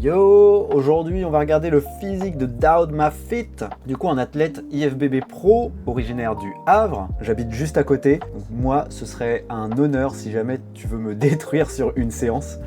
Yo, aujourd'hui on va regarder le physique de Daoud Mafit, du coup un athlète IFBB Pro, originaire du Havre. J'habite juste à côté, donc moi ce serait un honneur si jamais tu veux me détruire sur une séance,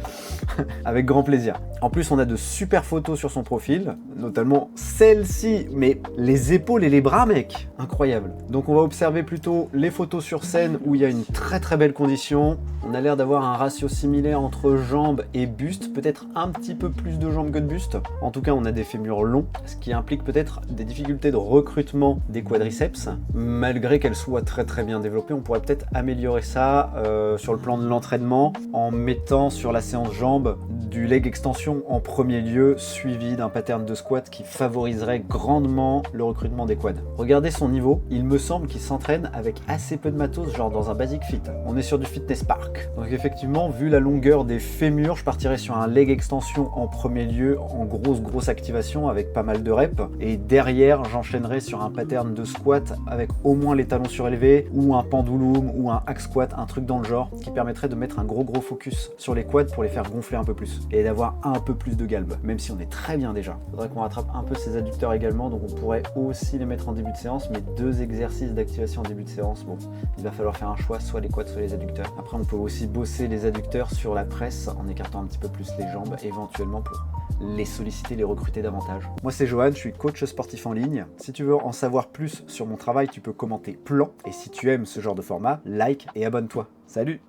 avec grand plaisir. En plus on a de super photos sur son profil, notamment celle-ci, mais les épaules et les bras mec, incroyable. Donc on va observer plutôt les photos sur scène où il y a une très belle condition. On a l'air d'avoir un ratio similaire entre jambes et buste, peut-être un petit peu plus de jambes que de buste. En tout cas, on a des fémurs longs, ce qui implique peut-être des difficultés de recrutement des quadriceps. Malgré qu'elles soient très bien développées, on pourrait peut-être améliorer ça sur le plan de l'entraînement en mettant sur la séance jambes du leg extension en premier lieu, suivi d'un pattern de squat qui favoriserait grandement le recrutement des quads. Regardez son niveau, il me semble qu'il s'entraîne avec assez peu de matos, genre dans un basic fit. On est sur du fitness park. Donc effectivement, vu la longueur des fémurs, je partirais sur un leg extension en premier lieu, en grosse activation avec pas mal de reps. Et derrière, j'enchaînerai sur un pattern de squat avec au moins les talons surélevés, ou un pendulum, ou un hack squat, un truc dans le genre, qui permettrait de mettre un gros focus sur les quads pour les faire gonfler un peu plus. Et d'avoir un peu plus de galbe, même si on est très bien déjà. Il faudrait qu'on rattrape un peu ses adducteurs également, donc on pourrait aussi les mettre en début de séance, mais 2 exercices d'activation en début de séance, bon, il va falloir faire un choix, soit les quads, soit les adducteurs. Après, on peut aussi bosser les adducteurs sur la presse, en écartant un petit peu plus les jambes, éventuellement pour les solliciter, les recruter davantage. Moi c'est Johan, je suis coach sportif en ligne. Si tu veux en savoir plus sur mon travail, tu peux commenter plan, et si tu aimes ce genre de format, like et abonne-toi. Salut!